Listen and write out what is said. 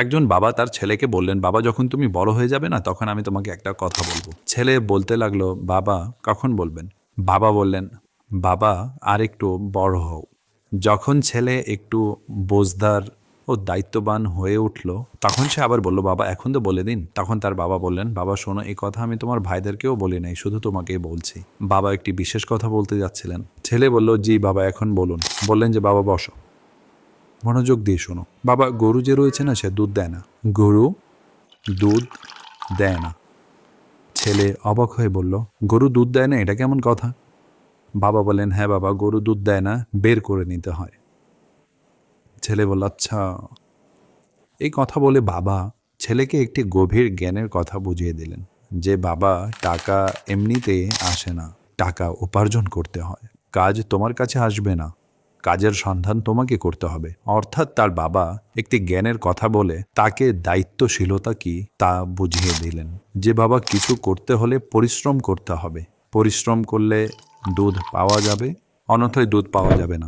একজন বাবা তার ছেলেকে বললেন, বাবা যখন তুমি বড় হয়ে যাবে না তখন আমি তোমাকে একটা কথা বলবো। ছেলে বলতে লাগলো, বাবা কখন বলবেন? বাবা বললেন, বাবা আর একটু বড় হও। যখন ছেলে একটু বোঝদার ও দায়িত্ববান হয়ে উঠল তখন সে আবার বলল, বাবা এখন তো বলে দিন। তখন তার বাবা বললেন, বাবা শোনো, এই কথা আমি তোমার ভাইদেরকেও বলি নাই, শুধু তোমাকেই বলছি। বাবা একটি বিশেষ কথা বলতে যাচ্ছিলেন। ছেলে বলল, জি বাবা এখন বলুন। বললেন যে, বাবা বসো, মনোযোগ দিয়ে শোনো। বাবা, গরু যে রয়েছে না সে দুধ দেয় না। গরু দুধ দেয় না। ছেলে অবাক হয়ে বলল, গরু দুধ দেয় না, এটা কেমন কথা? বাবা বললেন, হ্যাঁ বাবা, গরু দুধ দেয় না, বের করে নিতে হয়। ছেলে বলল, আচ্ছা। এই কথা বলে বাবা ছেলেকে একটি গভীর জ্ঞানের কথা বুঝিয়ে দিলেন যে, বাবা, টাকা এমনিতে আসে না, টাকা উপার্জন করতে হয়। কাজ তোমার কাছে আসবে না, কাজের সন্ধান তোমাকে করতে হবে। অর্থাৎ তার বাবা একটি জ্ঞানের কথা বলে তাকে দায়িত্বশীলতা কি তা বুঝিয়ে দিলেন। যে বাবা, কিছু করতে হলে পরিশ্রম করতে হবে, পরিশ্রম করলে দুধ পাওয়া যাবে, অন্যথায় দুধ পাওয়া যাবে না।